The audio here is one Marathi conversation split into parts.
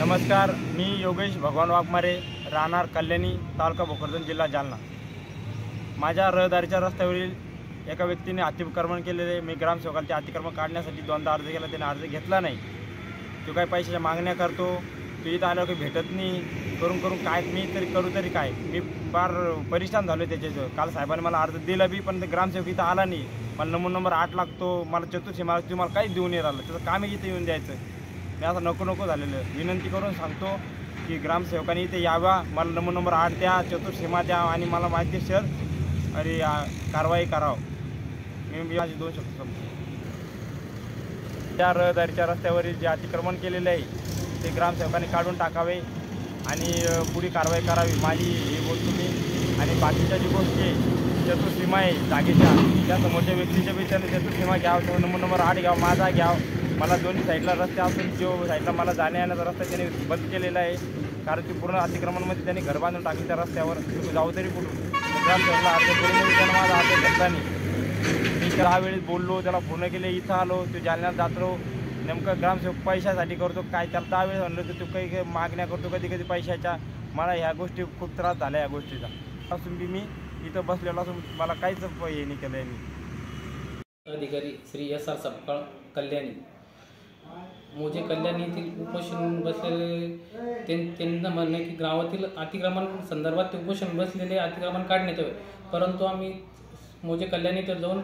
नमस्कार, मी योगेश भगवान वाघमारे, राहणार कल्याणी, तालुका भोकरदन, जिल्हा जालना। माझ्या रहदारीच्या रस्त्यावरील एका व्यक्तीने अतिक्रमण केलेले। मी ग्रामसेवकाला अतिक्रमण काढण्यासाठी दोनदा अर्ज केला, त्याने अर्ज घेतला नाही। तो काय पैशाच्या मागण्या करतो, तो इथं आल्यावर काही भेटत नाही। करून काय मी तरी करू तरी काय, मी फार परेशान झालो त्याच्याचं। काल साहेबांनी मला अर्ज दिला बी, पण ग्रामसेवक इथं आला नाही। मला नंबर 8 लागतो, मला चतुर्थीमा तुम्हाला काहीच देऊन नाही राहिलं, त्याचं काम इथे येऊन द्यायचं। मी असं नको झालेलं। विनंती करून सांगतो की ग्रामसेवकांनी इथे यावा, मला नंबर 8 द्या, चतुर्थीमा द्या आणि मला माहितीशीर कारवाई करावं। मी माझे 2 शब्द सांगतो। त्या रहदारीच्या रस्त्यावरील जे अतिक्रमण केलेलं आहे ते ग्रामसेवकांनी काढून टाकावे आणि पुढे कारवाई करावी, माझी ही बोलतो मी। आणि बाकीच्या जी गोष्टी आहे, चतुर्थीमा आहे जागेच्या, त्या समोरच्या व्यक्तीच्या बी त्याने चतुर्थीमा घ्यावं, नंबर 8 घ्यावं, माझा घ्यावं। मला दोन्ही साईडला रस्ते असून जो साईडला मला जाण्या येण्याचा रस्ता त्याने बंद केलेला आहे, कारण ती पूर्ण अतिक्रमणमध्ये त्यांनी घर बांधून टाकली त्या रस्त्यावर। तू जाऊ तरी कुठून? ग्रामसेवकला अर्ज करून त्यानं माझा अर्ज घेतला नाही। मी त्यावेळेस बोललो, त्याला पूर्ण केले, इथं आलो, तो जालन्यात जातो। नेमकं ग्रामसेवक पैशासाठी करतो काय, त्याला 10 वेळेस म्हणलं तर तू काही मागण्या करतो, कधी पैशाच्या। मला ह्या गोष्टी खूप त्रास झाला या गोष्टीचा। असून बी मी इथं बसलेलो असून मला काहीच हे नाही केलं आहे। मी अधिकारी श्री SR सपकाळ कल्याणी मोजे कल्याणी येथील उपोषण बसलेले त्यांना म्हणणे की गावातील अतिक्रमण संदर्भात ते उपोषण बसलेले अतिक्रमण काढण्यात यावे, परंतु आम्ही मोजे कल्याणी येथे जाऊन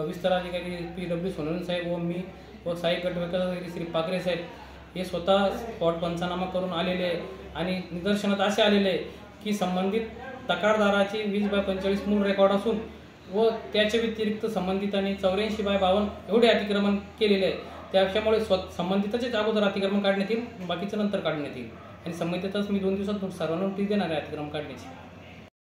विस्तार अधिकारी PW सोनवणे साहेब व मी व सहाय्यक गट विकास अधिकारी श्री पाकरे साहेब हे स्वतः स्पॉट पंचनामा करून आलेले आहे आणि निदर्शनात असे आलेले आहे की संबंधित तक्रारदाराचे 20/45 मूळ रेकॉर्ड असून व त्याच्या व्यतिरिक्त संबंधितांनी 84/52 एवढे अतिक्रमण केलेले आहे। त्याच्यामुळे संबंधिताचेच अगोदर अतिक्रमण काढण्यात येईल, बाकीचं नंतर काढण्यात येईल आणि संबंधितच मी 2 दिवसात सर्वांना नोटीस देणार आहे अतिक्रमण काढण्याची।